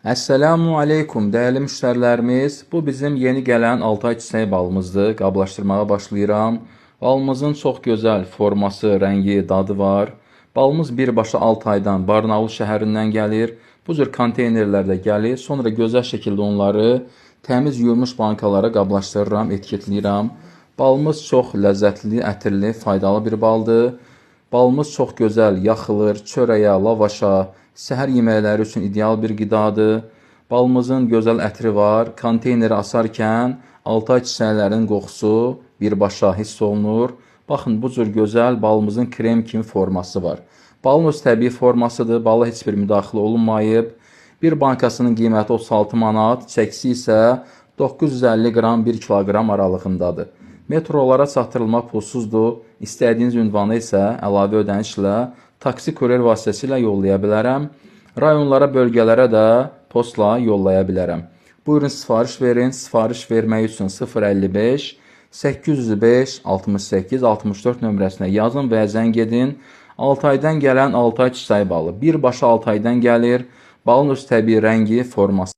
Əssəlamu aleykum, dəyərli müştərilərimiz. Bu bizim yeni gələn 6 ay çiçək balımızdır. Qablaşdırmağa başlayıram. Balımızın çox gözəl forması, rəngi, dadı var. Balımız birbaşa 6 aydan Barnaul şəhərindən gəlir. Bu cür konteynerlərdə gəlir. Sonra gözəl şəkildə onları təmiz yuyulmuş bankalara qablaşdırıram, etiketləyirəm. Balımız çox ləzzətli, ətirli, faydalı bir baldır. Balımız çox gözəl yaxılır, çörəyə, lavaşa, səhər yeməkləri üçün ideal bir qidadır. Balımızın gözəl ətri var. Konteyneri asarkən 6 ay çiçəklərinin qoxusu birbaşa hiss olunur. Baxın, bu cür gözəl balımızın krem kimi forması var. Balın öz təbii formasıdır. Bala heç bir müdaxilə olunmayıb. Bir bankasının qiyməti 36 manat, çəkisi isə 950 qram 1 kiloqram aralığındadır. Metrolara çatdırılma pulsuzdur. İstədiyiniz ünvana isə əlavə ödənişlə taksi kurer vasitəsilə yollaya bilərəm. Rayonlara, bölgələrə də postla yollaya bilərəm. Buyurun sifariş verin. Sifariş vermək üçün 055 805 68 64 nömrəsinə yazın və zəng edin. 6 aydan gələn 6 ay çiçək balı. Birbaşa 6 aydan gəlir. Balın öz təbii rəngi, forması.